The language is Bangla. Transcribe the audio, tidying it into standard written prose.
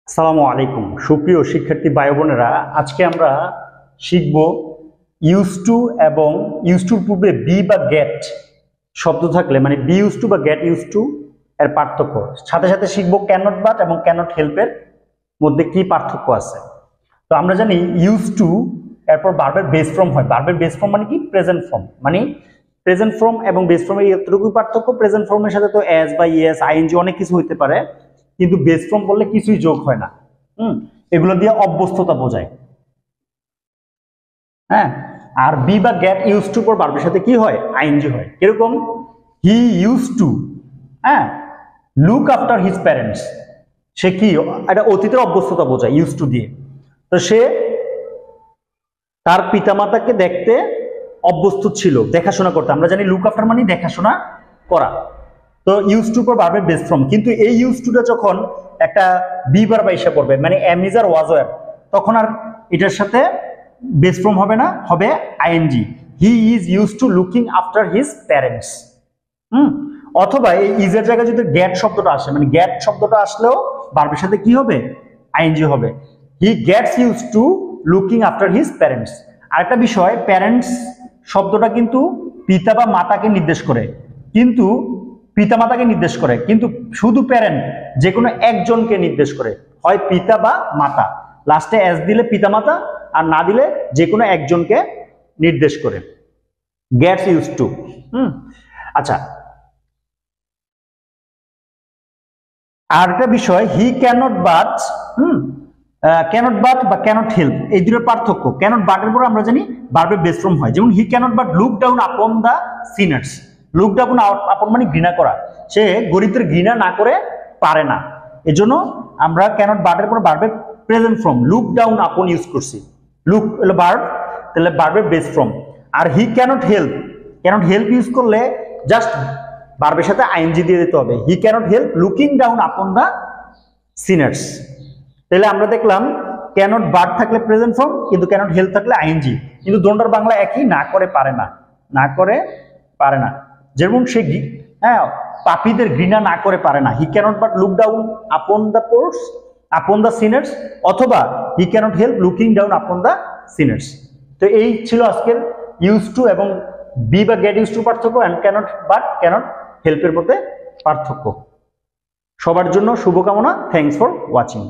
আসসালামু আলাইকুম সুপ্রিয় শিক্ষার্থী ভাই বোনেরা, আজকে আমরা শিখব ইউজ টু এবং ইউজ টুর পূর্বে বি বা গেট শব্দ থাকলে মানে বি ইউজ টু বা গেট ইউজ টু এর পার্থক্য, সাথে সাথে শিখব ক্যানট বাট এবং ক্যানট হেল্পের মধ্যে কি পার্থক্য আছে। তো আমরা জানি ইউজ টু এরপর ভার্বের বেস ফর্ম হয়। ভার্বের বেস ফর্ম মানে কি? Present form. মানে প্রেজেন্ট ফর্ম এবং বেস ফর্মের এতটুকু পার্থক্য, প্রেজেন্ট ফর্মের সাথে তো এস বা ইএস আইএনজি অনেক কিছু হইতে পারে, কিন্তু বেস ফর্ম বললে কিছুই যোগ হয় না। এগুলো দিয়ে অভ্যস্ততা বোঝায়। হ্যাঁ, আর বি বা গেট ইউজ টু পর ভার্বের সাথে কি হয়? আইএনজি হয়। কিরকম? He use to look after his parents. সে কি? এটা অতীতের অভ্যস্ততা বোঝায় ইউজ টু দিয়ে। তো সে তার পিতামাতাকে দেখতে অভ্যস্ত ছিল, দেখাশোনা করতে। আমরা জানি লুক আফটার মানে দেখাশোনা করা। তো ইউজ টু পর ভার্বের বেস ফর্ম, কিন্তু এই ইউজ টুটা যখন একটা বি ভার্ব এসে পড়বে মানে am is are was were, তখন আর এটার সাথে বেস ফর্ম হবে না, হবে ING. He is use to looking after his parents. অথবা এই ইজের জায়গায় যদি গেট শব্দটা আসে, মানে গেট শব্দটা আসলেও ভার্বের সাথে কি হবে? আইএনজি হবে। He gets use to looking after his parents. আরেকটা বিষয়, প্যারেন্টস শব্দটা কিন্তু পিতা বা মাতাকে নির্দেশ করে, কিন্তু পিতামাতাকে নির্দেশ করে, কিন্তু শুধু প্যারেন্ট যে কোনো একজনকে নির্দেশ করে, হয় পিতা বা মাতা। লাস্টে এস দিলে পিতামাতা, আর না দিলে যে কোনো একজনকে নির্দেশ করে। Gets use to. আচ্ছা, আর একটা বিষয়, he cannot but cannot but বা ক্যানট হেল্প, এই দুটোর পার্থক্য। ক্যানট বাটের পর আমরা জানি ভার্বের বেস ফর্ম হয়। যেমন he cannot but look down upon the Sinners. Look down আপন মানে ঘৃণা করা, সে গরিবদের ঘৃণা না করে পারে না। এজন্য আমরা ক্যানট বাটের পর ভার্বের present form look down upon use করছি। লুক হলো ভার্ব, তাহলে ভার্বের বেস ফর্ম। আর he cannot help, cannot help use করলে জাস্ট ভার্বের সাথে আইএনজি দিয়ে দিতে হবে। He cannot help looking down upon the sinners. তাহলে আমরা দেখলাম ক্যানট বাট থাকলে প্রেজেন্ট ফর্ম, কিন্তু ক্যানট হেল্প থাকলে আইএনজি। কিন্তু দোনটার বাংলা একই, না করে পারে না, না করে পারে না। যেমন সে পাপীদের ঘৃণা না করে পারে না, he cannot but look down upon the poors upon the sinners, অথবা he cannot help looking down upon the sinners. তো এই ছিল আজকের ইউজ টু এবং বি বা গেট ইউজ টু পার্থক্য, এন্ড ক্যানট বাট ক্যানট হেল্পের মধ্যে পার্থক্য। সবার জন্য শুভকামনা। Thanks for watching.